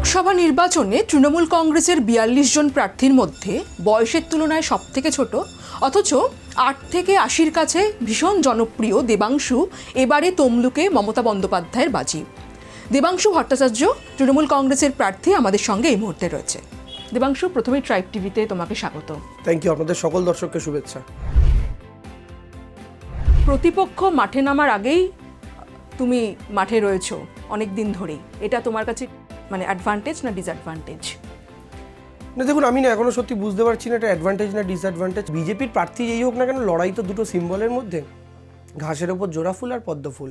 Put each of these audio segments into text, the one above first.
লোকসভা নির্বাচনে তৃণমূল কংগ্রেসের ৪২ জন প্রার্থীর মধ্যে বয়সের তুলনায় সবথেকে ছোট অথচ ৮ থেকে ৮০-র কাছে ভীষণ জনপ্রিয় দেবাংশু এবারে তমলুকে মমতা বন্দ্যোপাধ্যায়ের বাজি। দেবাংশু ভট্টাচার্য তৃণমূল কংগ্রেসের প্রার্থী আমাদের সঙ্গে এই মুহূর্তে রয়েছে। দেবাংশু, প্রথমেই ট্রাইব টিভিতে তোমাকে স্বাগত। থ্যাংক ইউ, আপনাদের সকল দর্শককে শুভেচ্ছা। প্রতিপক্ষ মাঠে নামার আগেই তুমি মাঠে রয়েছো অনেক দিন ধরেই, এটা তোমার কাছে মানে অ্যাডভান্টেজ না ডিসঅ্যাডভান্টেজ? না দেখুন, আমি না এখনো সত্যি বুঝতে পারছি না এটা অ্যাডভান্টেজ না ডিসঅ্যাডভান্টেজ। বিজেপির প্রার্থী যেই হোক না কেন, লড়াই তো দুটো সিম্বলের মধ্যে, ঘাসের ওপর জোড়া ফুল আর পদ্ম ফুল।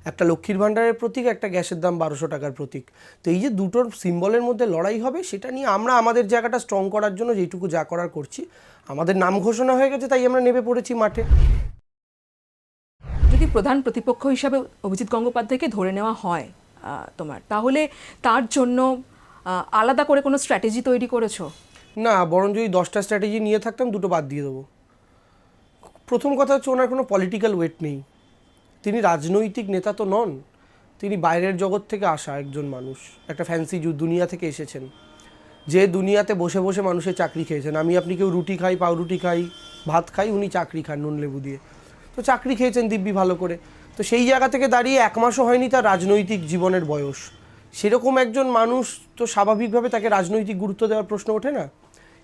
একটা লক্ষ্মীর ভাণ্ডারের প্রতীক, একটা গ্যাসের দাম 1200 টাকার প্রতীক। তো এই যে দুটোর সিম্বলের মধ্যে লড়াই হবে, সেটা নিয়ে আমরা আমাদের জায়গাটা স্ট্রং করার জন্য যেটুকু যা করার করছি। আমাদের নাম ঘোষণা হয়ে গেছে, তাই আমরা নেমে পড়েছি মাঠে। যদি প্রধান প্রতিপক্ষ হিসাবে অভিজিৎ গঙ্গোপাধ্যায়কে ধরে নেওয়া হয় তোমার, তাহলে তার জন্য আলাদা করে কোনো স্ট্র্যাটেজি তৈরি করেছো? না, বরং যদি 10টা স্ট্র্যাটেজি নিয়ে থাকতাম, দুটো বাদ দিয়ে দেবো। প্রথম কথা হচ্ছে, ওনার কোনো পলিটিক্যাল ওয়েট নেই। তিনি রাজনৈতিক নেতা তো নন, তিনি বাইরের জগৎ থেকে আসা একজন মানুষ, একটা ফ্যান্সি দুনিয়া থেকে এসেছেন, যে দুনিয়াতে বসে বসে মানুষের চাকরি খেয়েছেন। আমি আপনি কেউ রুটি খাই, পাউরুটি খাই, ভাত খাই, উনি চাকরি খান নুন লেবু দিয়ে। তো চাকরি খেয়েছেন দিব্যি ভালো করে। তো সেই জায়গা থেকে দাঁড়িয়ে 1 মাসও হয়নি তার রাজনৈতিক জীবনের বয়স। সেরকম একজন মানুষ তো স্বাভাবিকভাবে তাকে রাজনৈতিক গুরুত্ব দেওয়ার প্রশ্ন ওঠে না।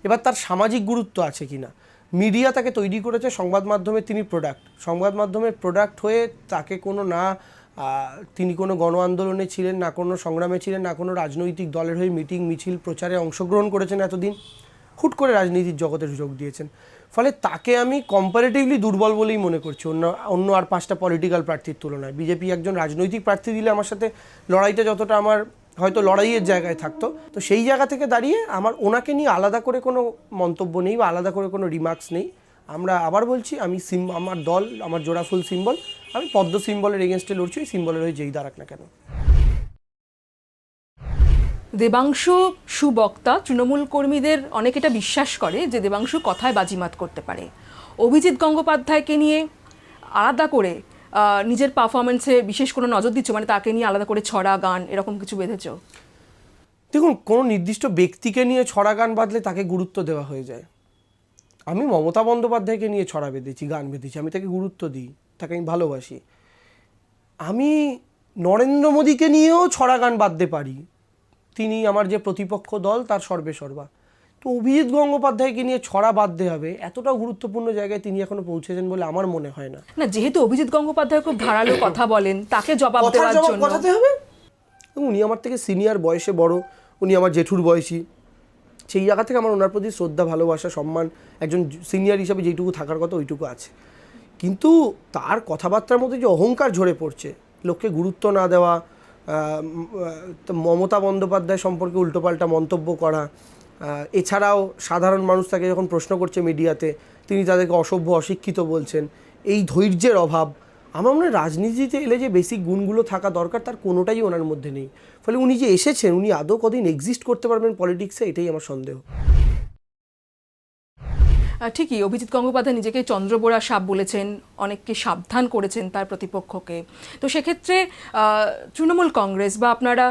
এবার তার সামাজিক গুরুত্ব আছে কি না, মিডিয়া তাকে তৈরি করেছে, সংবাদ মাধ্যমে তিনি প্রোডাক্ট। সংবাদ মাধ্যমের প্রোডাক্ট হয়ে তাকে কোনো না তিনি কোনো গণ আন্দোলনে ছিলেন, না কোনো সংগ্রামে ছিলেন, না কোনো রাজনৈতিক দলের হয়ে মিটিং মিছিল প্রচারে অংশগ্রহণ করেছেন এতদিন, হুট করে রাজনীতির জগতে যোগ দিয়েছেন। ফলে তাকে আমি কম্পারেটিভলি দুর্বল বলেই মনে করছি অন্য আর 5টা পলিটিক্যাল প্রার্থীর তুলনায়। বিজেপি একজন রাজনৈতিক প্রার্থী দিলে আমার সাথে লড়াইটা যতটা আমার হয়তো লড়াইয়ের জায়গায় থাকতো। তো সেই জায়গা থেকে দাঁড়িয়ে আমার ওনাকে নিয়ে আলাদা করে কোনো মন্তব্য নেই বা আলাদা করে কোনো রিমার্কস নেই। আমরা আবার বলছি, আমার দল, আমার জোড়াফুল সিম্বল, আমি পদ্ম সিম্বলের এগেনস্টে লড়ছি, ওই সিম্বলের হয়ে যেই দাঁড়াক না কেন। দেবাংশু সুবক্তা, তৃণমূল কর্মীদের অনেকে এটা বিশ্বাস করে যে দেবাংশু কথায় বাজিমাত করতে পারে। অভিজিৎ গঙ্গোপাধ্যায়কে নিয়ে আলাদা করে নিজের পারফরমেন্সে বিশেষ কোনো নজর দিচ্ছ, মানে তাকে নিয়ে আলাদা করে ছড়া গান এরকম কিছু বেঁধেছ? দেখুন, কোনো নির্দিষ্ট ব্যক্তিকে নিয়ে ছড়া গান বাঁধলে তাকে গুরুত্ব দেওয়া হয়ে যায়। আমি মমতা বন্দ্যোপাধ্যায়কে নিয়ে ছড়া বেঁধেছি, গান বেঁধেছি, আমি তাকে গুরুত্ব দিই, তাকে আমি ভালোবাসি। আমি নরেন্দ্র মোদীকে নিয়েও ছড়া গান বাঁধতে পারি, তিনি আমার যে প্রতিপক্ষ দল তার সর্বে সর্বা। তো অভিজিৎ গঙ্গোপাধ্যায়কে নিয়ে ছড়া বাঁধতে হবে, এতটা গুরুত্বপূর্ণ জায়গায় তিনি এখনো পৌঁছেছেন বলে আমার মনে হয় না। না, যেহেতু অভিজিৎ গঙ্গোপাধ্যায় খুব ধারালো কথা বলেন, তাকে জবাব দেওয়ার জন্য কথাতে হবে। উনি আমার থেকে সিনিয়র, বয়সে বড়, উনি আমার জেঠুর বয়সী। সেই জায়গা থেকে আমার ওনার প্রতি শ্রদ্ধা, ভালোবাসা, সম্মান, একজন সিনিয়র হিসাবে যেটুকু থাকার কথা ওইটুকু আছে। কিন্তু তার কথাবার্তার মধ্যে যে অহংকার ঝরে পড়ছে, লোককে গুরুত্ব না দেওয়া, মমতা বন্দ্যোপাধ্যায় সম্পর্কে উল্টোপাল্টা মন্তব্য করা, এছাড়াও সাধারণ মানুষ তাকে যখন প্রশ্ন করছে মিডিয়াতে, তিনি তাদেরকে অসভ্য, অশিক্ষিত বলছেন, এই ধৈর্যের অভাব। আমার মনে হয় রাজনীতিতে এলে যে বেসিক গুণগুলো থাকা দরকার, তার কোনোটাই ওনার মধ্যে নেই। ফলে উনি যে এসেছেন, উনি আদৌ কদিন এক্সিস্ট করতে পারবেন পলিটিক্সে, এটাই আমার সন্দেহ। ঠিকই, অভিজিৎ গঙ্গোপাধ্যায় নিজেকে চন্দ্রবোড়া সাপ বলেছেন, অনেককে সাবধান করেছেন তার প্রতিপক্ষকে। তো সেক্ষেত্রে তৃণমূল কংগ্রেস বা আপনারা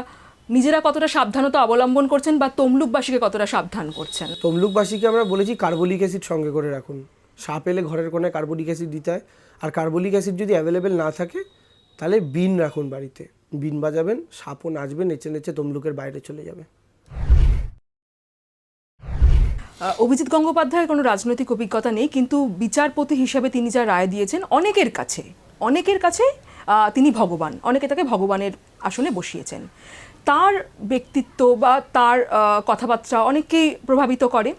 নিজেরা কতটা সাবধানতা অবলম্বন করছেন বা তমলুকবাসীকে কতটা সাবধান করছেন? তমলুকবাসীকে আমরা বলেছি কার্বলিক অ্যাসিড সঙ্গে করে রাখুন। সাপ এলে ঘরের কোণায় কার্বলিক অ্যাসিড দিতে হয়, আর কার্বলিক অ্যাসিড যদি অ্যাভেলেবেল না থাকে তাহলে বিন রাখুন বাড়িতে, বিন বাজাবেন, সাপও নাচবে, নেচে নেচে তমলুকের বাইরে চলে যাবে। অভিজিৎ গঙ্গোপাধ্যায়ের কোনো রাজনৈতিক অভিজ্ঞতা নেই, কিন্তু বিচারপতি হিসেবে তিনি যা রায় দিয়েছেন, অনেকের কাছে তিনি ভগবান, অনেকে তাকে ভগবানের আসনে বসিয়েছেন। তার ব্যক্তিত্ব বা তার কথাবার্তা অনেককেই প্রভাবিত করে।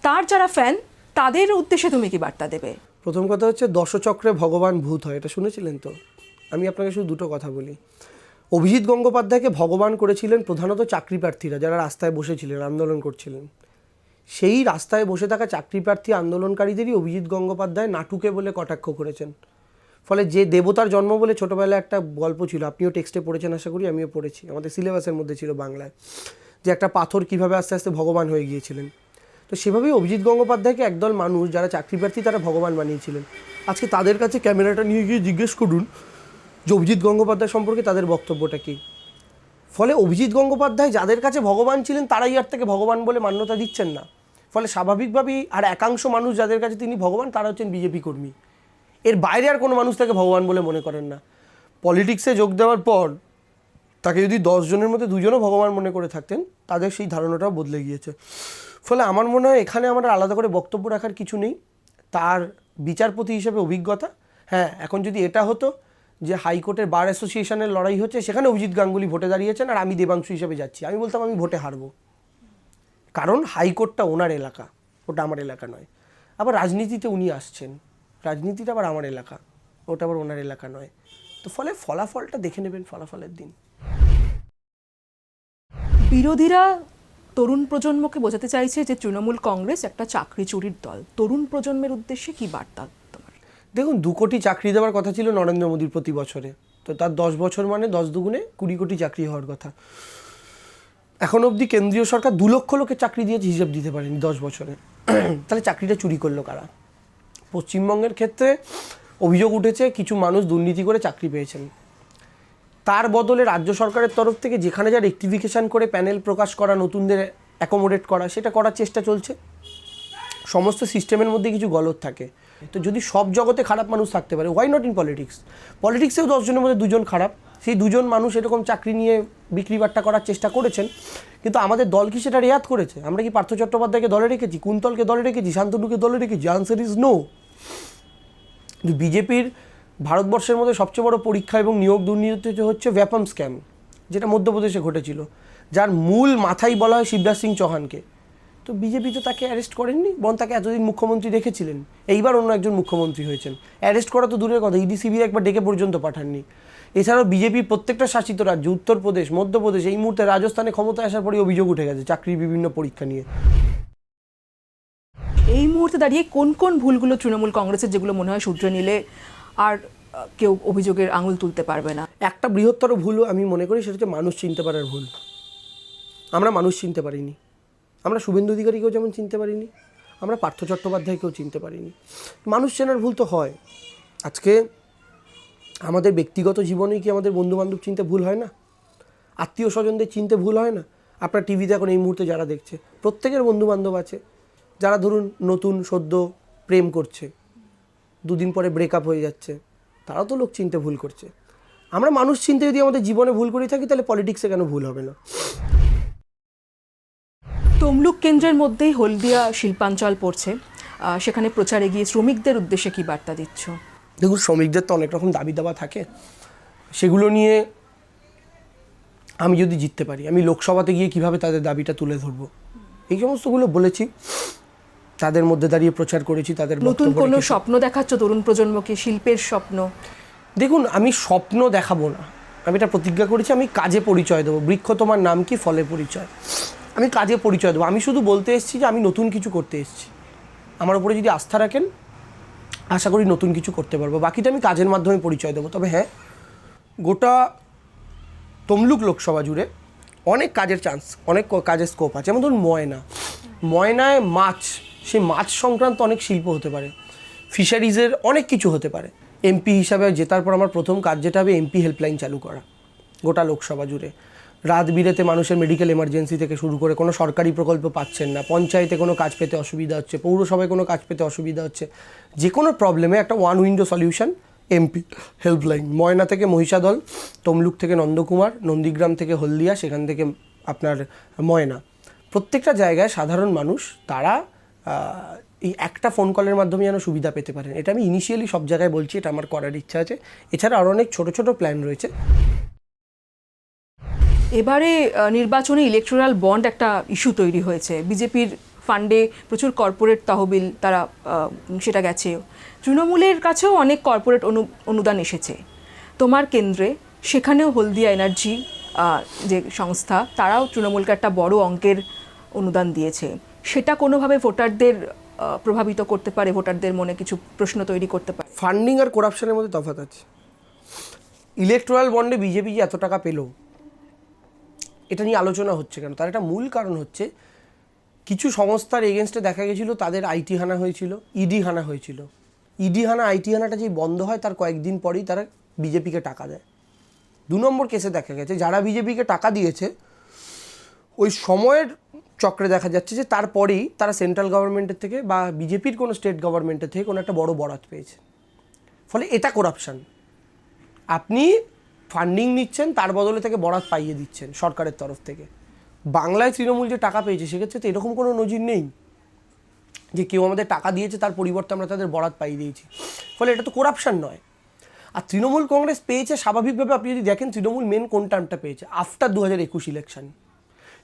তার যারা ফ্যান, তাদের উদ্দেশ্যে তুমি কি বার্তা দেবে? প্রথম কথা হচ্ছে, দশচক্রে ভগবান ভূত হয়, এটা শুনেছিলেন তো? আমি আপনাকে শুধু দুটো কথা বলি। অভিজিৎ গঙ্গোপাধ্যায়কে ভগবান করেছিলেন প্রধানত চাকরি প্রার্থীরা, যারা রাস্তায় বসেছিলেন, আন্দোলন করছিলেন। সেই রাস্তায় বসে থাকা চাকরি প্রার্থী আন্দোলনকারীদেরই অভিজিৎ গঙ্গোপাধ্যায় নাটুকে বলে কটাক্ষ করেছেন। ফলে যে দেবতার জন্ম বলে ছোটোবেলায় একটা গল্প ছিল, আপনিও টেক্সটে পড়েছেন আশা করি, আমিও পড়েছি, আমাদের সিলেবাসের মধ্যে ছিল বাংলায়, যে একটা পাথর কীভাবে আস্তে আস্তে ভগবান হয়ে গিয়েছিলেন। তো সেভাবেই অভিজিৎ গঙ্গোপাধ্যায়কে একদল মানুষ যারা চাকরি প্রার্থী তারা ভগবান বানিয়েছিলেন। আজকে তাদের কাছে ক্যামেরাটা নিয়ে গিয়ে জিজ্ঞেস করুন যে অভিজিৎ গঙ্গোপাধ্যায় সম্পর্কে তাদের বক্তব্যটা কী। ফলে অভিজিৎ গঙ্গোপাধ্যায় যাদের কাছে ভগবান ছিলেন তারাই আর থেকে ভগবান বলে মান্যতা দিচ্ছেন না। ফলে স্বাভাবিকভাবেই আর একাংশ মানুষ যাদের কাছে তিনি ভগবান তারা হচ্ছেন বিজেপি কর্মী। এর বাইরে আর কোনো মানুষ তাকে ভগবান বলে মনে করেন না। পলিটিক্সে যোগ দেওয়ার পর তাকে যদি 10 জনের মধ্যে 2 জনও ভগবান মনে করে থাকতেন, তাদের সেই ধারণাটাও বদলে গিয়েছে। ফলে আমার মনে হয় এখানে আমার আলাদা করে বক্তব্য রাখার কিছু নেই। তার বিচারপতি হিসেবে অভিজ্ঞতা, হ্যাঁ, এখন যদি এটা হতো যে হাইকোর্টের বার অ্যাসোসিয়েশনের লড়াই হচ্ছে, সেখানে অভিজিৎ গাঙ্গুলি ভোটে দাঁড়িয়েছেন আর আমি দেবাংশু হিসেবে যাচ্ছি, আমি বলতাম আমি ভোটে হারবো, কারণ হাইকোর্টটা ওনার এলাকা, ওটা আমার এলাকা নয়। আবার রাজনীতিতে উনি আসছেন, রাজনীতিটা আবার আমার এলাকা, ওটা আবার ওনার এলাকা নয়। তো ফলে ফলাফলটা দেখে নেবেন ফলাফলের দিন। বিরোধীরা তরুণ প্রজন্মকে বোঝাতে চাইছে যে তৃণমূল কংগ্রেস একটা চাকরি চুরির দল। তরুণ প্রজন্মের উদ্দেশ্যে কি বার্তা তোমার? দেখুন, 2 কোটি চাকরি দেওয়ার কথা ছিল নরেন্দ্র মোদীর প্রতি বছরে, তো তার 10 বছর মানে 10 দুগুণে 20 কোটি চাকরি হওয়ার কথা। এখন অবধি কেন্দ্রীয় সরকার 2 লক্ষ লোকের চাকরি দিয়েছে, হিসেব দিতে পারেনি 10 বছরে। তাহলে চাকরিটা চুরি করলো কারা? পশ্চিমবঙ্গের ক্ষেত্রে অভিযোগ উঠেছে কিছু মানুষ দুর্নীতি করে চাকরি পেয়েছেন, তার বদলে রাজ্য সরকারের তরফ থেকে যেখানে যা রেক্টিফিকেশান করে প্যানেল প্রকাশ করা, নতুনদের অ্যাকোমোডেট করা, সেটা করার চেষ্টা চলছে। সমস্ত সিস্টেমের মধ্যে কিছু গলদ থাকে, তো যদি সব জগতে খারাপ মানুষ থাকতে পারে, হোয়াই নট ইন পলিটিক্স? পলিটিক্সেও 10 জনের মধ্যে 2 জন খারাপ, সেই 2 জন মানুষ এরকম চাকরি নিয়ে বিক্রি বাট্টা করার চেষ্টা করেছেন, কিন্তু আমাদের দল কি সেটা রেয়াত করেছে? আমরা কি পার্থ চট্টোপাধ্যায়কে দলে রেখেছি, কুন্তলকে দলে রেখেছি, শান্তনুকে দলে রেখেছি? Answer is no. বিজেপির ভারতবর্ষের মধ্যে সবচেয়ে বড় পরীক্ষা এবং নিয়োগ দুর্নীতি হচ্ছে ভ্যাপম স্ক্যাম, যেটা মধ্যপ্রদেশে ঘটেছিল, যার মূল মাথাই বলা হয় শিবরাজ সিং চৌহানকে। তো বিজেপি তো তাকে অ্যারেস্ট করেননি, বরং তাকে এতদিন মুখ্যমন্ত্রী রেখেছিলেন, এইবার অন্য একজন মুখ্যমন্ত্রী হয়েছেন। অ্যারেস্ট করা তো দূরের কথা, ইডি সিবিআই একবার ডেকে পর্যন্ত পাঠাননি। এছাড়াও বিজেপির প্রত্যেকটা শাসিত রাজ্য, উত্তরপ্রদেশ, মধ্যপ্রদেশ, এই মুহূর্তে রাজস্থানে ক্ষমতায় আসার পরেই অভিযোগ উঠে গেছে চাকরির বিভিন্ন পরীক্ষা নিয়ে। এই মুহূর্তে দাঁড়িয়ে কোন কোন ভুলগুলো তৃণমূল কংগ্রেসের, যেগুলো মনে হয় শুধরে নিলে আর কেউ অভিযোগের আঙুল তুলতে পারবে না? একটা বৃহত্তর ভুল আমি মনে করি, সেটা হচ্ছে মানুষ চিনতে পারার ভুল। আমরা মানুষ চিনতে পারিনি, আমরা শুভেন্দু অধিকারীকেও যেমন চিনতে পারিনি, আমরা পার্থ চট্টোপাধ্যায়কেও চিনতে পারিনি। মানুষ চেনার ভুল তো হয়। আজকে আমাদের ব্যক্তিগত জীবনেই কি আমাদের বন্ধুবান্ধব চিনতে ভুল হয় না? আত্মীয় স্বজনদের চিনতে ভুল হয় না? আপনার টিভিতে এখন এই মুহূর্তে যারা দেখছে, প্রত্যেকের বন্ধুবান্ধব আছে, যারা ধরুন নতুন সদ্য প্রেম করছে, 2 দিন পরে ব্রেকআপ হয়ে যাচ্ছে, তারাও তো লোক চিনতে ভুল করছে। আমরা মানুষ চিনতে যদি আমাদের জীবনে ভুল করে থাকি, তাহলে পলিটিক্সে কেন ভুল হবে না? তমলুক কেন্দ্রের মধ্যেই হলদিয়া শিল্পাঞ্চল পড়ছে, সেখানে প্রচারে গিয়ে শ্রমিকদের উদ্দেশ্যে কি বার্তা দিচ্ছ? দেখুন, শ্রমিকদের তো অনেক রকম দাবি দাবা থাকে, সেগুলো নিয়ে আমি যদি জিততে পারি, আমি লোকসভাতে গিয়ে কিভাবে তাদের দাবিটা তুলে ধরবো, এই সমস্তগুলো বলেছি, তাদের মধ্যে দাঁড়িয়ে প্রচার করেছি। তাদের নতুন কোনো স্বপ্ন দেখাচ্ছ তরুণ প্রজন্মকে, শিল্পের স্বপ্ন? দেখুন, আমি স্বপ্ন দেখাবো না, আমি এটা প্রতিজ্ঞা করেছি, আমি কাজে পরিচয় দেবো। বৃক্ষ তোমার নাম কি, ফলে পরিচয়। আমি কাজে পরিচয় দেবো। আমি শুধু বলতে এসেছি যে আমি নতুন কিছু করতে এসেছি, আমার উপরে যদি আস্থা রাখেন, আশা করি নতুন কিছু করতে পারবো। বাকিটা আমি কাজের মাধ্যমে পরিচয় দেবো। তবে হ্যাঁ, গোটা তমলুক লোকসভা জুড়ে অনেক কাজের চান্স, অনেক কাজের স্কোপ আছে। যেমন ধরুন ময়নায় মাছ, সেই মাছ সংক্রান্ত অনেক শিল্প হতে পারে, ফিশারিজের অনেক কিছু হতে পারে। এমপি হিসাবে জেতার পর আমার প্রথম কাজ যেটা হবে, এমপি হেল্পলাইন চালু করা গোটা লোকসভা জুড়ে। রাত বিরেতে মানুষের মেডিকেল এমার্জেন্সি থেকে শুরু করে কোনো সরকারি প্রকল্প পাচ্ছেন না, পঞ্চায়েতে কোনো কাজ পেতে অসুবিধা হচ্ছে, পৌরসভায় কোনো কাজ পেতে অসুবিধা হচ্ছে, যে কোনো প্রবলেমে একটা one window solution, MP helpline. Moyna থেকে মহিষাদল, তমলুক থেকে নন্দকুমার, নন্দীগ্রাম থেকে হলদিয়া, সেখান থেকে আপনার ময়না, প্রত্যেকটা জায়গায় সাধারণ মানুষ তারা এই একটা ফোন কলের মাধ্যমে যেন সুবিধা পেতে পারেন। এটা আমি ইনিশিয়ালি সব জায়গায় বলছি, এটা আমার করার ইচ্ছা আছে। এছাড়া আরও অনেক ছোটো ছোটো প্ল্যান রয়েছে। এবারে নির্বাচনে ইলেকট্রাল বন্ড একটা ইস্যু তৈরি হয়েছে, বিজেপির ফান্ডে প্রচুর কর্পোরেট তহবিল তারা সেটা গেছে, তৃণমূলের কাছেও অনেক কর্পোরেট অনুদান এসেছে তোমার কেন্দ্রে, সেখানেও হলদিয়া এনার্জি যে সংস্থা, তারাও তৃণমূলকে একটা বড় অঙ্কের অনুদান দিয়েছে। সেটা কোনোভাবে ভোটারদের প্রভাবিত করতে পারে, ভোটারদের মনে কিছু প্রশ্ন তৈরি করতে পারে? ফান্ডিং আর করাপশনের মধ্যে তফাৎ আছে। ইলেকট্রাল বন্ডে বিজেপি যে এত টাকা পেল, এটা নিয়ে আলোচনা হচ্ছে কেন? তার একটা মূল কারণ হচ্ছে, কিছু সংস্থার এগেনস্টে দেখা গেছিলো তাদের আইটি হানা হয়েছিল, ইডি হানা হয়েছিল। ইডি হানা আইটি হানাটা যেই বন্ধ হয়, তার কয়েকদিন পরেই তারা বিজেপিকে টাকা দেয়। 2 নম্বর কেসে দেখা গেছে যারা বিজেপিকে টাকা দিয়েছে ওই সময়ের চক্রে দেখা যাচ্ছে যে তারপরেই তারা সেন্ট্রাল গভর্নমেন্টের থেকে বা বিজেপির কোনো স্টেট গভর্নমেন্টের থেকে কোনো একটা বড় বরাত পেয়েছে। ফলে এটা করাপশান। আপনি ফান্ডিং নিচ্ছেন, তার বদলে থেকে বরাত পাইয়ে দিচ্ছেন সরকারের তরফ থেকে। বাংলায় তৃণমূল যে টাকা পেয়েছে সেক্ষেত্রে তো এরকম কোনো নজির নেই যে কেউ আমাদের টাকা দিয়েছে তার পরিবর্তে আমরা তাদের বরাত পাইয়ে দিয়েছি। ফলে এটা তো করাপশান নয়। আর তৃণমূল কংগ্রেস পেয়েছে স্বাভাবিকভাবে। আপনি যদি দেখেন তৃণমূল মেন কোন টার্মটা পেয়েছে, আফটার 2021 ইলেকশন।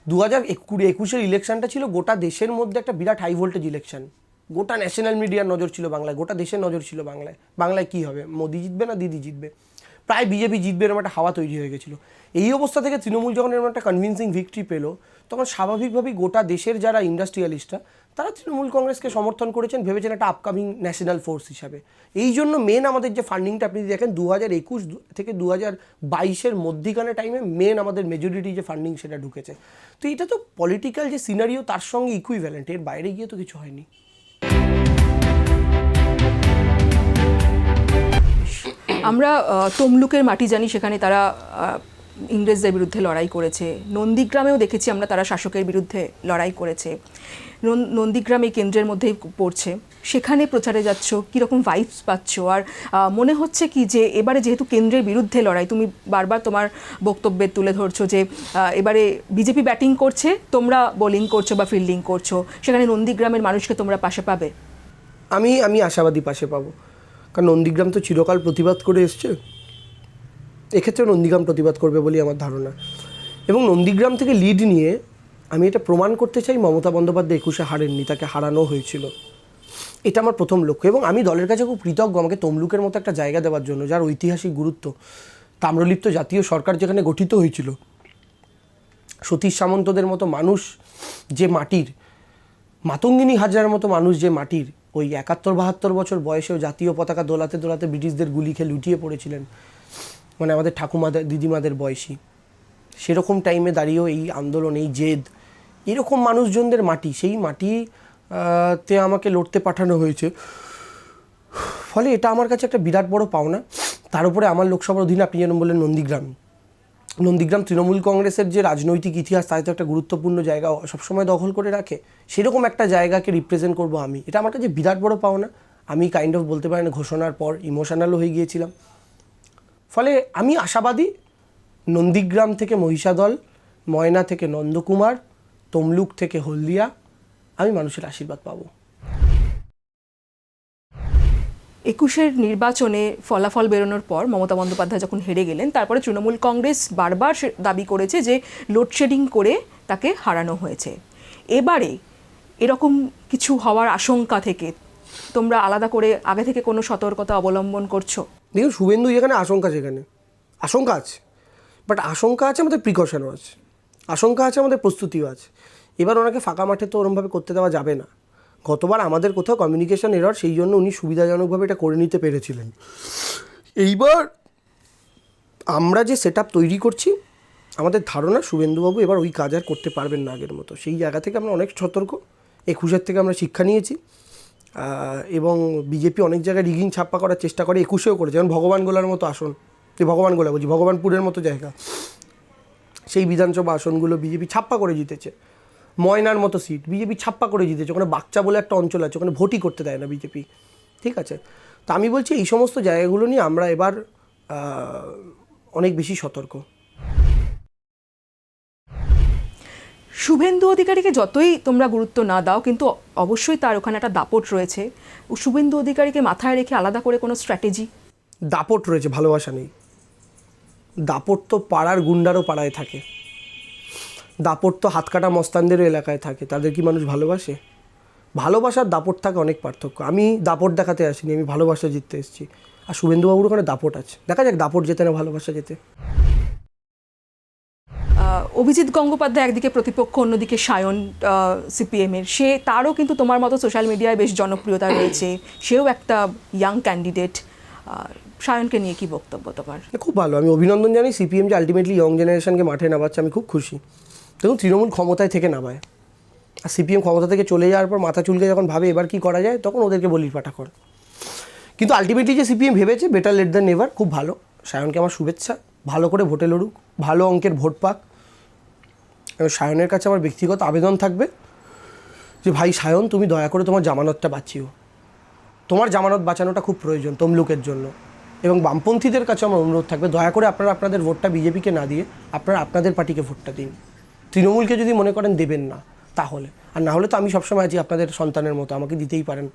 2021-এর ইলেকশনটা ছিল গোটা দেশের মধ্যে একটা বিরাট হাই ভোল্টেজ ইলেকশন। গোটা ন্যাশনাল মিডিয়ার নজর ছিল বাংলায়, গোটা দেশের নজর ছিল বাংলায়। বাংলায় কী হবে, মোদি জিতবে না দিদি জিতবে, প্রায় বিজেপি জিতবে এরকম একটা হাওয়া তৈরি হয়ে গেছিলো। এই অবস্থা থেকে তৃণমূল যখন এরকম একটা কনভিন্সিং ভিক্টরি পেলো, তখন স্বাভাবিকভাবেই গোটা দেশের যারা ইন্ডাস্ট্রিয়ালিস্টরা তারা তৃণমূল কংগ্রেসকে সমর্থন করেছেন, ভেবেছেন একটা আপকামিং ন্যাশনাল ফোর্স হিসাবে। এই জন্য মেন আমাদের যে ফান্ডিংটা আপনি দেখেন 2021 থেকে 2022-এর মধ্যিখানে টাইমে মেন আমাদের মেজরিটি যে ফান্ডিং সেটা ঢুকেছে। তো এটা তো পলিটিক্যাল যে সিনারিও তার সঙ্গে ইকুইভ্যালেন্ট, এর বাইরে গিয়ে তো কিছু হয়নি। আমরা তমলুকের মাটি জানি, সেখানে তারা ইংরেজদের বিরুদ্ধে লড়াই করেছে। নন্দীগ্রামেও দেখেছি আমরা তারা শাসকের বিরুদ্ধে লড়াই করেছে। নন্দীগ্রাম এই কেন্দ্রের মধ্যেই পড়ছে। সেখানে প্রচারে যাচ্ছ, কীরকম ভাইবস পাচ্ছ? আর মনে হচ্ছে কি যে এবারে যেহেতু কেন্দ্রের বিরুদ্ধে লড়াই, তুমি বারবার তোমার বক্তব্যে তুলে ধরছো যে এবারে বিজেপি ব্যাটিং করছে, তোমরা বোলিং করছো বা ফিল্ডিং করছো, সেখানে নন্দীগ্রামের মানুষকে তোমরা পাশে পাবে? আমি আশাবাদী পাশে পাবো, কারণ নন্দীগ্রাম তো চিরকাল প্রতিবাদ করে এসছে। এক্ষেত্রে নন্দীগ্রাম প্রতিবাদ করবে বলেই আমার ধারণা। এবং নন্দীগ্রাম থেকে লিড নিয়ে আমি এটা প্রমাণ করতে চাই মমতা বন্দ্যোপাধ্যায় 21-এ হারেননি, তাকে হারানো হয়েছিল। এটা আমার প্রথম লক্ষ্য। এবং আমি দলের কাছে খুব কৃতজ্ঞ আমাকে তমলুকের মতো একটা জায়গা দেওয়ার জন্য, যার ঐতিহাসিক গুরুত্ব। তাম্রলিপ্ত জাতীয় সরকার যেখানে গঠিত হয়েছিল, সতীশ সামন্তদের মতো মানুষ যে মাটির, মাতঙ্গিনী হাজরার মতো মানুষ যে মাটির, ওই 71-72 বছর বয়সেও জাতীয় পতাকা দোলাতে দোলাতে ব্রিটিশদের গুলি খেয়ে লুটিয়ে পড়েছিলেন, মানে আমাদের ঠাকুমাদের দিদিমাদের বয়সী। সেরকম টাইমে দাঁড়িয়েও এই আন্দোলন, এই জেদ, এরকম মানুষজনদের মাটি, সেই মাটিতে আমাকে লড়তে পাঠানো হয়েছে। ফলে এটা আমার কাছে একটা বিরাট বড় পাওনা। তার উপরে আমার লোকসভার অধীনে আপনি যেন বললেন নন্দীগ্রাম তৃণমূল কংগ্রেসের যে রাজনৈতিক ইতিহাস, তাই তো একটা গুরুত্বপূর্ণ জায়গা সবসময় দখল করে রাখে। সেরকম একটা জায়গাকে রিপ্রেজেন্ট করবো আমি, এটা আমার কাছে বিরাট বড় পাওনা। আমি কাইন্ড অফ বলতে পারেন ঘোষণার পর ইমোশনালও হয়ে গিয়েছিলাম। ফলে আমি আশাবাদী, নন্দীগ্রাম থেকে মহিষাদল, ময়না থেকে নন্দকুমার, তমলুক থেকে হলদিয়া, আমি মানুষের আশীর্বাদ পাবো। 21-এর নির্বাচনে ফলাফল বেরোনোর পর মমতা বন্দ্যোপাধ্যায় যখন হেরে গেলেন, তারপরে তৃণমূল কংগ্রেস বারবার দাবি করেছে যে লোডশেডিং করে তাকে হারানো হয়েছে। এবারে এরকম কিছু হওয়ার আশঙ্কা থেকে তোমরা আলাদা করে আগে থেকে কোনো সতর্কতা অবলম্বন করছো? দেখুন, শুভেন্দু যেখানে আশঙ্কা আছে, বাট আশঙ্কা আছে, আমাদের প্রিকশনও আছে, আশঙ্কা আছে, আমাদের প্রস্তুতিও আছে। এবার ওনাকে ফাঁকা মাঠে তো ওরমভাবে করতে দেওয়া যাবে না। গতবার আমাদের কোথাও কমিউনিকেশন এরর, সেই জন্য উনি সুবিধাজনকভাবে এটা করে নিতে পেরেছিলেন। এইবার আমরা যে সেট আপ তৈরি করছি, আমাদের ধারণা শুভেন্দুবাবু এবার ওই কাজ আর করতে পারবেন না আগের মতো। সেই জায়গা থেকে আমরা অনেক সতর্ক। 21-এর থেকে আমরা শিক্ষা নিয়েছি। এবং বিজেপি অনেক জায়গায় রিগিং ছাপ্পা করার চেষ্টা করে, 21-এও করেছে। যেমন ভগবানগোলার মতো আসন, ভগবানপুরের মতো জায়গা, সেই বিধানসভা আসনগুলো বিজেপি ছাপ্পা করে জিতেছে। ময়নার মতো সিট বিজেপি ছাপ্পা করে জিতেছে। ওখানে বাচ্চা বলে একটা অঞ্চল আছে, ওখানে ভোটই করতে দেয় না বিজেপি। ঠিক আছে, তো আমি বলছি এই সমস্ত জায়গাগুলো নিয়ে আমরা এবার অনেক বেশি সতর্ক। শুভেন্দু অধিকারীকে যতই তোমরা গুরুত্ব না দাও, কিন্তু অবশ্যই তার ওখানে একটা দাপট রয়েছে। শুভেন্দু অধিকারীকে মাথায় রেখে আলাদা করে কোনো স্ট্র্যাটেজি? দাপট রয়েছে, ভালোবাসা নেই। দাপট তো পাড়ার গুন্ডারও পাড়ায় থাকে, দাপট তো হাতকাটা মস্তানদেরও এলাকায় থাকে। তাদের কি মানুষ ভালোবাসে? ভালোবাসার দাপট থাকে অনেক পার্থক্য। আমি দাপট দেখাতে আসিনি, আমি ভালোবাসা জিততে এসেছি। আর শুভেন্দুবাবুর ওখানে দাপট আছে, দেখা যাক দাপট যেতে না ভালোবাসা যেতে। অভিজিৎ গঙ্গোপাধ্যায় একদিকে প্রতিপক্ষ, অন্যদিকে সায়ন সিপিএমের, তারও কিন্তু তোমার মতো সোশ্যাল মিডিয়ায় বেশ জনপ্রিয়তা রয়েছে, সেও একটা ইয়াং ক্যান্ডিডেট। সায়নকে নিয়ে কি বক্তব্য তোমার? খুব ভালো, আমি অভিনন্দন জানাই সিপিএম যে আলটিমেটলি ইয়ং জেনারেশনকে মাঠে নামাচ্ছে। আমি খুব খুশি। দেখুন, তৃণমূল ক্ষমতায় থেকে নামায়, আর সিপিএম ক্ষমতা থেকে চলে যাওয়ার পর মাথা চুলকে যখন ভাবে এবার কি করা যায়, তখন ওদেরকে বলির পাঠা করে। কিন্তু আলটিমেটলি যে সিপিএম ভেবেছে, বেটার লেট দ্যান নেভার, খুব ভালো। সায়নকে আমার শুভেচ্ছা, ভালো করে ভোটে লড়ুক, ভালো অঙ্কের ভোট পাক। এবং সায়নের কাছে আমার ব্যক্তিগত আবেদন থাকবে যে ভাই সায়ন, তুমি দয়া করে তোমার জামানতটা বাঁচিও। তোমার জামানত বাঁচানোটা খুব প্রয়োজন তমলুকের জন্য। এবং বামপন্থীদের কাছে আমার অনুরোধ থাকবে, দয়া করে আপনারা আপনাদের ভোটটা বিজেপিকে না দিয়ে আপনারা আপনাদের পার্টিকে ভোটটা দিন। তৃণমূলকে যদি মনে করেন দেবেন না তাহলে, আর না হলে তো আমি সবসময় আছি আপনাদের সন্তানের মতো, আমাকে দিতেই পারেন,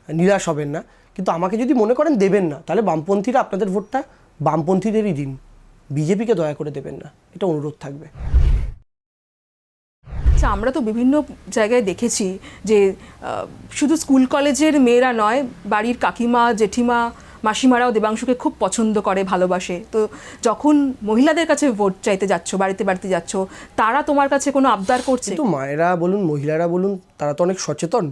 নিরাশ হবেন না। কিন্তু আমাকে যদি মনে করেন দেবেন না, তাহলে বামপন্থীরা আপনাদের ভোটটা বামপন্থীদেরই দিন, বিজেপিকে দয়া করে দেবেন না, এটা অনুরোধ থাকবে। আচ্ছা, আমরা তো বিভিন্ন জায়গায় দেখেছি যে শুধু স্কুল কলেজের মেয়েরা নয়, বাড়ির কাকিমা, জেঠিমা, মাসিমারাও দেবাংশুকে খুব পছন্দ করে, ভালোবাসে। তো যখন মহিলাদের কাছে ভোট চাইতে যাচ্ছ, বাড়িতে বাড়িতে যাচ্ছ, তারা তোমার কাছে কোনো আবদার করছে? কিন্তু মায়েরা বলুন, মহিলারা বলুন, তারা তো অনেক সচেতন।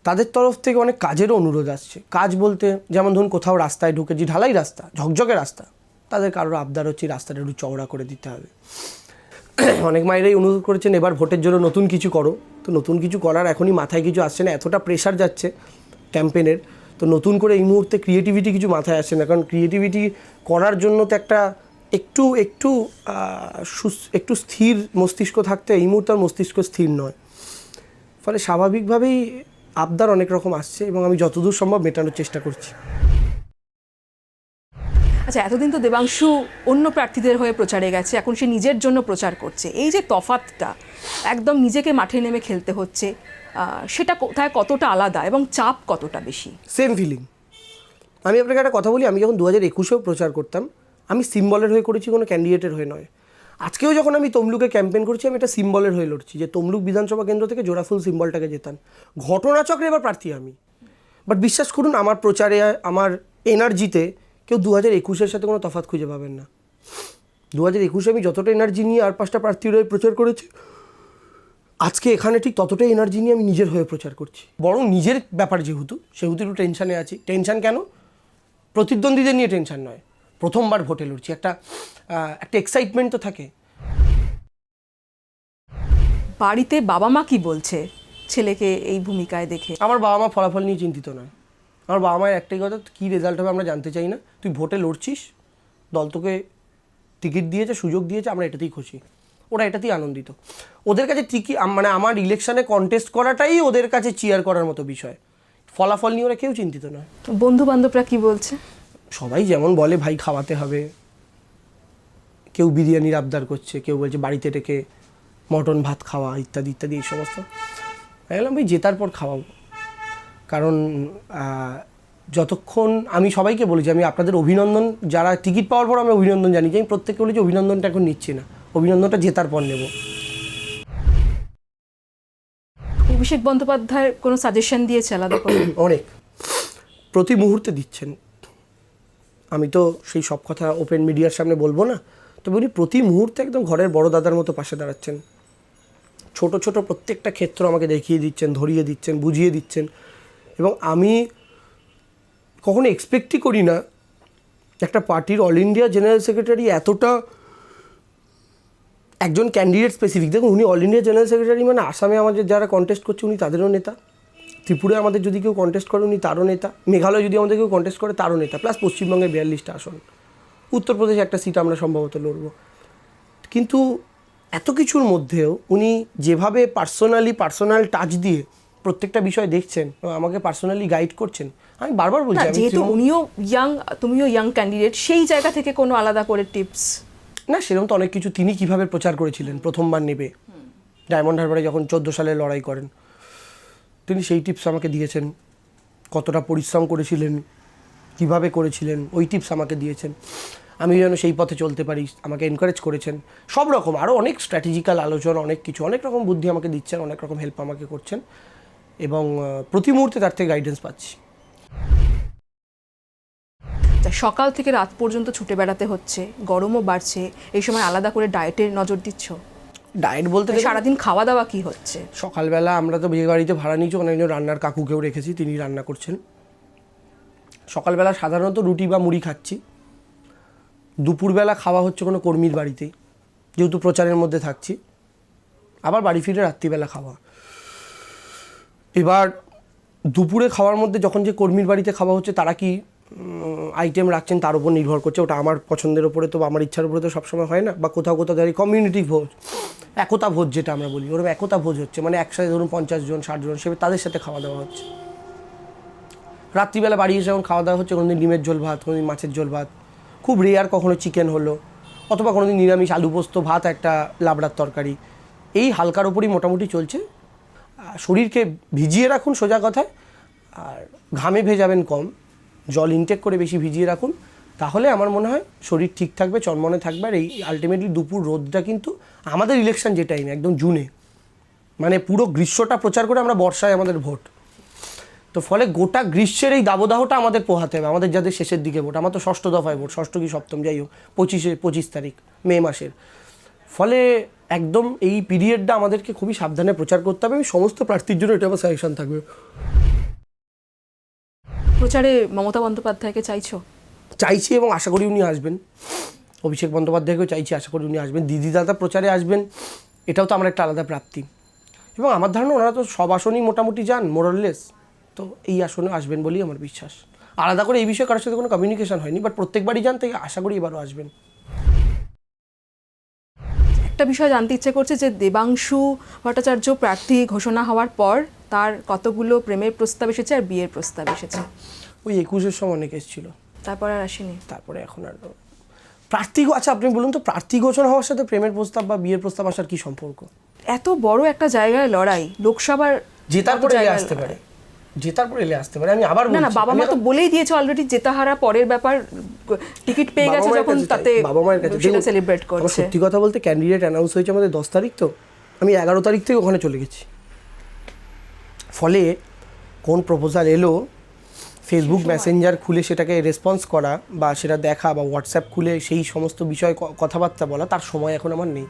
তাদের তরফ থেকে অনেক কাজেরও অনুরোধ আসছে। কাজ বলতে যেমন ধরুন কোথাও রাস্তায় ঢুকেছি, ঢালাই রাস্তা, ঝকঝকে রাস্তা, তাদের কারোর আবদার হচ্ছে রাস্তাটা একটু চওড়া করে দিতে হবে। অনেক মায়েরাই অনুরোধ করেছেন এবার ভোটের জন্য নতুন কিছু করো। তো নতুন কিছু করার এখনই মাথায় কিছু আসছে না, এতটা প্রেশার যাচ্ছে ক্যাম্পেনের। তো নতুন করে এই মুহূর্তে ক্রিয়েটিভিটি কিছু মাথায় আসছে না, কারণ ক্রিয়েটিভিটি করার জন্য তো একটা একটু একটু একটু স্থির মস্তিষ্ক থাকতে, এই মুহূর্তে আর মস্তিষ্ক স্থির নয়। ফলে স্বাভাবিকভাবেই আবদার অনেক রকম আসছে এবং আমি যতদূর সম্ভব মেটানোর চেষ্টা করছি। আচ্ছা, এতদিন তো দেবাংশু অন্য প্রার্থীদের হয়ে প্রচারে গেছে, এখন সে নিজের জন্য প্রচার করছে। এই যে তফাৎটা, একদম নিজেকে মাঠে নেমে খেলতে হচ্ছে, সেটা কোথায় কতটা আলাদা এবং চাপ কতটা বেশি? Same feeling. আমি আপনাকে একটা কথা বলি, আমি যখন 2021-এও প্রচার করতাম, আমি সিম্বলের হয়ে করেছি, কোনো ক্যান্ডিডেটের হয়ে নয়। আজকেও যখন আমি তমলুকে ক্যাম্পেন করছি, আমি একটা সিম্বলের হয়ে লড়ছি, যে তমলুক বিধানসভা কেন্দ্র থেকে জোড়াফুল সিম্বলটাকে জেতান। ঘটনাচক্রে এবার প্রার্থী আমি, বাট বিশ্বাস করুন আমার প্রচারে, আমার এনার্জিতে কেউ 2021-এর সাথে কোনো তফাৎ খুঁজে পাবেন না। 2021-এ আমি যতটা এনার্জি নিয়ে আর 5টা প্রার্থীর হয়ে প্রচার করেছি, আজকে এখানে ঠিক ততটাই এনার্জি নিয়ে আমি নিজের হয়ে প্রচার করছি। বরং নিজের ব্যাপার যেহেতু, সেহেতু একটু টেনশানে আছি। টেনশান কেন? প্রতিদ্বন্দ্বীদের নিয়ে টেনশান নয়, প্রথমবার ভোটে লড়ছি, একটা এক্সাইটমেন্ট তো থাকে। বাড়িতে বাবা মা কি বলছে ছেলেকে এই ভূমিকায় দেখে? আমার বাবা মা ফলাফল নিয়ে চিন্তিত নয়। আমার বাবা মায়ের একটাই কথা, কী রেজাল্ট হবে আমরা জানতে চাই না, তুই ভোটে লড়ছিস, দল তোকে টিকিট দিয়েছে, সুযোগ দিয়েছে, আমরা এটাতেই খুশি, ওরা এটাতেই আনন্দিত। ওদের কাছে টিকিট, মানে আমার ইলেকশানে কন্টেস্ট করাটাই ওদের কাছে চিয়ার করার মতো বিষয়। ফলাফল নিয়ে ওরা কেউ চিন্তিত নয়। বন্ধু বান্ধবরা কি বলছে? সবাই যেমন বলে, ভাই খাওয়াতে হবে, কেউ বিরিয়ানির আবদার করছে, কেউ বলছে বাড়িতে ডেকে মটন ভাত খাওয়া, ইত্যাদি ইত্যাদি, এই সমস্ত। আমি বললাম ভাই জেতার পর খাওয়াবো, কারণ যতক্ষণ, আমি সবাইকে বলেছি, আমি আপনাদের অভিনন্দন, যারা টিকিট পাওয়ার পর আমি অভিনন্দন জানিয়েছি, আমি প্রত্যেককে বলেছি অভিনন্দনটা এখন নিচ্ছি না, অভিনন্দনটা জেতার পর নেব। অভিষেক বন্দ্যোপাধ্যায় কোনো সাজেশন দিয়েছে আলাদা করে? অনেক, প্রতি মুহূর্তে দিচ্ছেন। আমি তো সেই সব কথা ওপেন মিডিয়ার সামনে বলবো না, তবে উনি প্রতি মুহূর্তে একদম ঘরের বড় দাদার মতো পাশে দাঁড়াচ্ছেন। ছোট ছোট প্রত্যেকটা ক্ষেত্র আমাকে দেখিয়ে দিচ্ছেন, ধরিয়ে দিচ্ছেন, বুঝিয়ে দিচ্ছেন। এবং আমি কখনো এক্সপেক্টই করি না একটা পার্টির অল ইন্ডিয়া জেনারেল সেক্রেটারি এতটা, একজন ক্যান্ডিডেট স্পেসিফিক। দেখুন, উনি অল ইন্ডিয়া জেনারেল সেক্রেটারি, মানে আসামে আমাদের যারা কন্টেস্ট করছে উনি তাদেরও নেতা, ত্রিপুরায় আমাদের যদি কেউ কন্টেস্ট করে উনি তারও নেতা, মেঘালয় যদি আমাদের কেউ কন্টেস্ট করে তারও নেতা, প্লাস পশ্চিমবঙ্গে 42টা আসন, উত্তরপ্রদেশে একটা সিট আমরা সম্ভবত লড়ব। কিন্তু এত কিছুর মধ্যেও উনি যেভাবে পার্সোনাল টাচ দিয়ে প্রত্যেকটা বিষয় দেখছেন, আমাকে পার্সোনালি গাইড করছেন, আমি বারবার বলছি, যেহেতু উনিও ইয়াং, তুমিও ইয়াং ক্যান্ডিডেট, সেই জায়গা থেকে কোনো আলাদা করে টিপস? না, সেরকম তো অনেক কিছু। তিনি কিভাবে প্রচার করেছিলেন প্রথমবার নেবে, ডায়মন্ড হারবারে যখন 14 সালে লড়াই করেন, তিনি সেই টিপস আমাকে দিয়েছেন। কতটা পরিশ্রম করেছিলেন, কিভাবে করেছিলেন, ওই টিপস আমাকে দিয়েছেন। আমি যেন সেই পথে চলতে পারি আমাকে এনকারেজ করেছেন। সব রকম আরও অনেক স্ট্র্যাটেজিক্যাল আলোচনা, অনেক কিছু, অনেক রকম বুদ্ধি আমাকে দিচ্ছেন, অনেক রকম হেল্প আমাকে করছেন, এবং প্রতি মুহূর্তে তার থেকে গাইডেন্স পাচ্ছি। সকাল থেকে রাত পর্যন্ত ছুটে বেড়াতে হচ্ছে, গরমও বাড়ছে, এই সময় আলাদা করে ডায়েটের নজর দিচ্ছ? ডায়েট বলতে সারাদিন খাওয়া দাওয়া কি হচ্ছে? সকালবেলা আমরা তো বিয়ে বাড়িতে ভাড়া নিয়েছি, ওখানে একজন রান্নার কাকুকেও রেখেছি, তিনি রান্না করছেন। সকালবেলা সাধারণত রুটি বা মুড়ি খাচ্ছি। দুপুরবেলা খাওয়া হচ্ছে কোনো কর্মীর বাড়িতেই, যেহেতু প্রচারের মধ্যে থাকছি। আবার বাড়ি ফিরে রাত্রিবেলা খাওয়া। এবার দুপুরে খাওয়ার মধ্যে যখন যে কর্মীর বাড়িতে খাওয়া হচ্ছে, তারা কি আইটেম রাখছেন তার উপর নির্ভর করছে, ওটা আমার পছন্দের ওপরে তো বা আমার ইচ্ছার উপরে তো সবসময় হয় না। বা কোথাও কোথাও দাঁড়িয়ে কমিউনিটি ভোজ, একতা ভোজ যেটা আমরা বলি, ওরকম একতা ভোজ হচ্ছে, মানে একসাথে ধরুন 50 জন 60 জন সে তাদের সাথে খাওয়া দাওয়া হচ্ছে। রাত্রিবেলা বাড়ি এসে যখন খাওয়া দাওয়া হচ্ছে, কোনোদিন ডিমের ঝোল ভাত, কোনোদিন মাছের ঝোল ভাত, খুব রেয়ার কখনো চিকেন হলো, অথবা কোনোদিন নিরামিষ আলু পোস্ত ভাত, একটা লাবড়ার তরকারি, এই হালকার ওপরই মোটামুটি চলছে। শরীরকে ভিজিয়ে রাখুন সোজা কথায়, আর ঘামে ভেজাবেন কম, জল ইনটেক করে বেশি ভিজিয়ে রাখুন, তাহলে আমার মনে হয় শরীর ঠিক থাকবে, চনমনে থাকবে। আর এই আলটিমেটলি দুপুর রোদটা কিন্তু আমাদের ইলেকশন যে টাইমে একদম জুনে, মানে পুরো গ্রীষ্মটা প্রচার করে আমরা বর্ষায় আমাদের ভোট, তো ফলে গোটা গ্রীষ্মের এই দাবদাহটা আমাদের পোহাতে হবে, আমাদের যাদের শেষের দিকে ভোট। আমার তো ষষ্ঠ দফায় ভোট, ষষ্ঠ কি সপ্তম যাই হোক, 25 তারিখ মে মাসের। ফলে একদম এই পিরিয়ডটা আমাদেরকে খুবই সাবধানে প্রচার করতে হবে। আমি সমস্ত প্রার্থীর জন্য এটা আমার সাজেশন থাকবে। প্রচারে মমতা বন্দ্যোপাধ্যায়কে চাইছি এবং আশা করি উনি আসবেন। অভিষেক বন্দ্যোপাধ্যায়কেও চাইছি, আশা করি উনি আসবেন। দিদি দাদা প্রচারে আসবেন, এটাও তো আমার একটা আলাদা প্রাপ্তি। এবং আমার ধারণা ওনারা তো সব আসনেই মোটামুটি যান মোরললেস, তো এই আসনে আসবেন বলেই আমার বিশ্বাস। আলাদা করে এই বিষয়ে কারোর সাথে কোনো কমিউনিকেশন হয়নি, বাট প্রত্যেকবারই যান, তাই আশা করি এবারও আসবেন। একটা বিষয় জানতে ইচ্ছে করছে যে দেবাংশু ভট্টাচার্য প্রার্থী ঘোষণা হওয়ার পর তার কতগুলো প্রেমের প্রস্তাব এসেছে আর বিয়ের প্রস্তাব এসেছে। ওই 21-এর সময় অনেক এসেছিল, তারপর আর আসেনি। তারপরে এখন আর প্রার্থী, আচ্ছা আপনি বলুন তো, প্রার্থী ঘোষণা হওয়ার সাথে প্রেমের প্রস্তাব বা বিয়ের প্রস্তাব আসার কি সম্পর্ক? এত বড় একটা জায়গায় লড়াই, লোকসভার জেতার পরে এলে আসতে পারে, জেতার পরে এলে আসতে পারে। আমি আবার না, বাবা মা তো বলেই দিয়েছে অলরেডি, জেতাহারা পরের ব্যাপার, টিকিট পেয়ে গেছে যখন, তাতে বাবা মায়ের কাছে সেটা সেলিব্রেট করছে। সত্যি কথা বলতে ক্যান্ডিডেট অ্যানাউন্স হয়েছে আমাদের 10 তারিখ, তো আমি 11 তারিখ থেকে ওখানে চলে গেছি। ফলে কোন প্রপোজাল এলো, ফেসবুক মেসেঞ্জার খুলে সেটাকে রেসপন্স করা বা সেটা দেখা, বা হোয়াটসঅ্যাপ খুলে সেই সমস্ত বিষয়ে কথাবার্তা বলা, তার সময় এখন আমার নেই।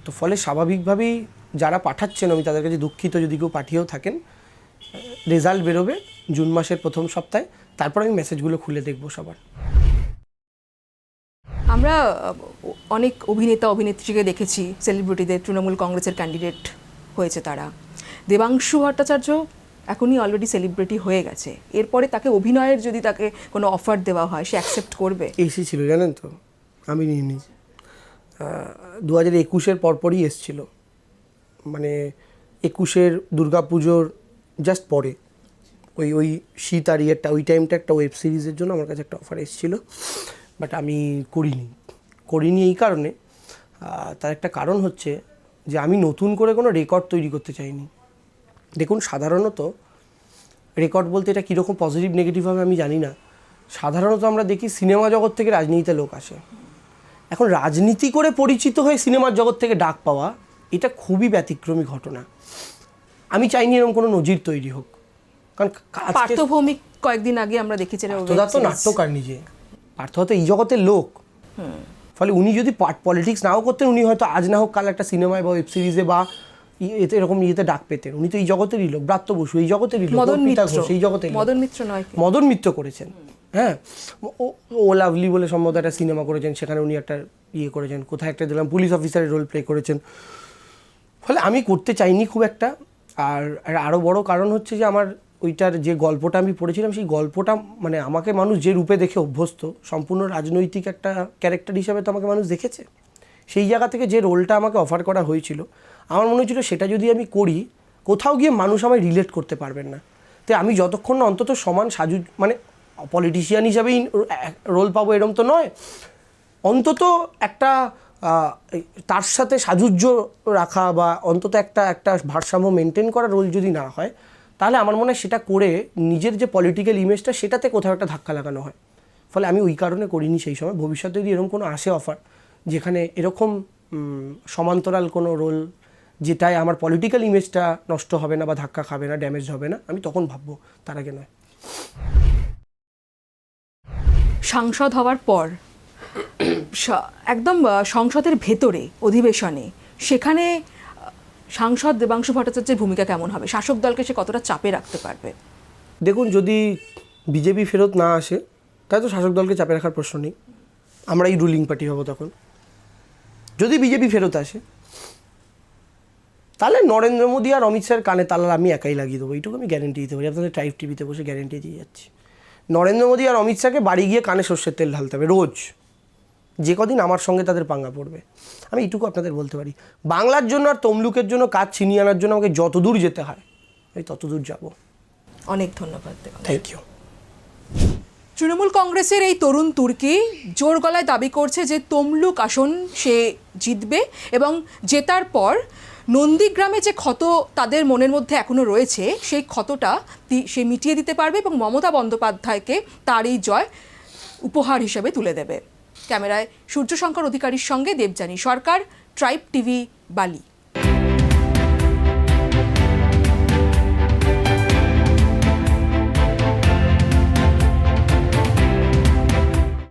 তো ফলে স্বাভাবিকভাবেই যারা পাঠাচ্ছেন, আমি তাদের কাছে দুঃখিত যদি কেউ পাঠিয়েও থাকেন। রেজাল্ট বেরোবে জুন মাসের প্রথম সপ্তাহে, তারপর আমি মেসেজগুলো খুলে দেখবো সবার। আমরা অনেক অভিনেতা অভিনেত্রীকে দেখেছি, সেলিব্রিটিদের, তৃণমূল কংগ্রেসের ক্যান্ডিডেট হয়েছে তারা। দেবাংশু ভট্টাচার্য এখনই অলরেডি সেলিব্রিটি হয়ে গেছে, এরপরে তাকে অভিনয়ের যদি তাকে কোনো অফার দেওয়া হয়, সে অ্যাকসেপ্ট করবে? এসেছিল জানেন তো, আমি নিইনি। 2021-এর পরপরই এসেছিল, মানে 21-এর দুর্গাপুজোর জাস্ট পরে, ওই শীত আর ইয়েরটা, ওই টাইমটা একটা ওয়েব সিরিজের জন্য আমার কাছে একটা অফার এসেছিলো, বাট আমি করিনি এই কারণে। তার একটা কারণ হচ্ছে যে আমি নতুন করে কোনো রেকর্ড তৈরি করতে চাইনি। দেখুন, সাধারণত রেকর্ড বলতে এটা কীরকম পজিটিভ নেগেটিভ হবে আমি জানি না, সাধারণত আমরা দেখি সিনেমা জগৎ থেকে রাজনীতিতে লোক আসে। এখন রাজনীতি করে পরিচিত হয়ে সিনেমার জগৎ থেকে ডাক পাওয়া, এটা খুবই ব্যতিক্রমী ঘটনা। আমি চাইনি এরকম কোনো নজির তৈরি হোক, কারণ পার্থভৌমিক কয়েকদিন আগে আমরা দেখেছি, তো নাট্যকার নিজে, পার্থ হয়তো এই জগতের লোক। ফলে উনি যদি পলিটিক্স নাও করতেন, উনি হয়তো আজ না হোক কাল একটা সিনেমায় বা ওয়েব সিরিজে বা এতে এরকম ইয়েতে ডাক পেতেন। উনি তো এই জগতেরই লোক, ব্রাত্য বসু এই জগতেরই লোক, এই জগতের মদন মিত্র করেছেন। হ্যাঁ, ও লাভলি বলে সম্ভবত একটা সিনেমা করেছেন, সেখানে উনি একটা ইয়ে করেছেন, কোথায় একটা দিলাম পুলিশ অফিসারের রোল প্লে করেছেন। ফলে আমি করতে চাইনি খুব একটা। আর আরও বড় কারণ হচ্ছে যে আমার ওইটার যে গল্পটা আমি পড়েছিলাম, সেই গল্পটা মানে আমাকে মানুষ যে রূপে দেখে অভ্যস্ত, সম্পূর্ণ রাজনৈতিক একটা ক্যারেক্টার হিসাবে তো আমাকে মানুষ দেখেছে। সেই জায়গা থেকে যে রোলটা আমাকে অফার করা হয়েছিল, আমার মনে হয়েছিল সেটা যদি আমি করি, কোথাও গিয়ে মানুষ আমায় রিলেট করতে পারবেন না। তাই আমি যতক্ষণ না অন্তত সমান সাজু, মানে পলিটিশিয়ান হিসাবেই রোল পাবো এরকম তো নয়, অন্তত একটা তার সাথে সাজুজ্য রাখা বা অন্তত একটা ভারসাম্য মেনটেন করা রোল যদি না হয়, তাহলে আমার মনে হয় সেটা করে নিজের যে পলিটিক্যাল ইমেজটা, সেটাতে কোথাও একটা ধাক্কা লাগানো হয়। ফলে আমি ওই কারণে করিনি সেই সময়। ভবিষ্যতে যদি এরকম কোনো আসে অফার, যেখানে এরকম সমান্তরাল কোনো রোল, যেটায় আমার পলিটিক্যাল ইমেজটা নষ্ট হবে না বা ধাক্কা খাবে না, ড্যামেজ হবে না, আমি তখন ভাববো, তার আগে নয়। সাংসদ হওয়ার পর একদম সংসদের ভেতরে অধিবেশনে, সেখানে সাংসদ দেবাংশু ভট্টাচার্যের ভূমিকা কেমন হবে? শাসক দলকে সে কতটা চাপে রাখতে পারবে? দেখুন, যদি বিজেপি ফেরত না আসে, তাহলে তো শাসক দলকে চাপে রাখার প্রশ্ন নেই, আমরাই রুলিং পার্টি হব তখন। যদি বিজেপি ফেরত আসে, তাহলে নরেন্দ্র মোদী আর অমিত শাহের কানে তালা আমি একাই লাগিয়ে দেবো, এইটুকু আমি গ্যারেন্টি দিতে পারি, আপনাদের ট্রাইব টিভিতে বসে গ্যারেন্টি দিয়ে যাচ্ছি। নরেন্দ্র মোদী আর অমিত শাহকে বাড়ি গিয়ে কানে সর্ষের তেল ঢালতে হবে রোজ, যে কদিন আমার সঙ্গে তাদের পাঙ্গা পড়বে। আমি এইটুকু আপনাদের বলতে পারি, বাংলার জন্য আর তমলুকের জন্য কাজ ছিনিয়ে আনার জন্য আমাকে যত দূর যেতে হয় আমি তত দূর যাবো। অনেক ধন্যবাদ দেবাংশু। Thank you. তৃণমূল কংগ্রেসের এই তরুণ তুর্কি জোর গলায় দাবি করছে যে তমলুক আসন সে জিতবে এবং জেতার পর নন্দীগ্রামে যে ক্ষত তাদের মনের মধ্যে এখনো রয়েছে সেই ক্ষতটা সে মিটিয়ে দিতে পারবে এবং মমতা বন্দ্যোপাধ্যায়কে তার এই জয় উপহার হিসেবে তুলে দেবে। ক্যামেরায় সূর্যশঙ্কর অধিকারীর সঙ্গে দেবযানী সরকার, ট্রাইব টিভি, বালি।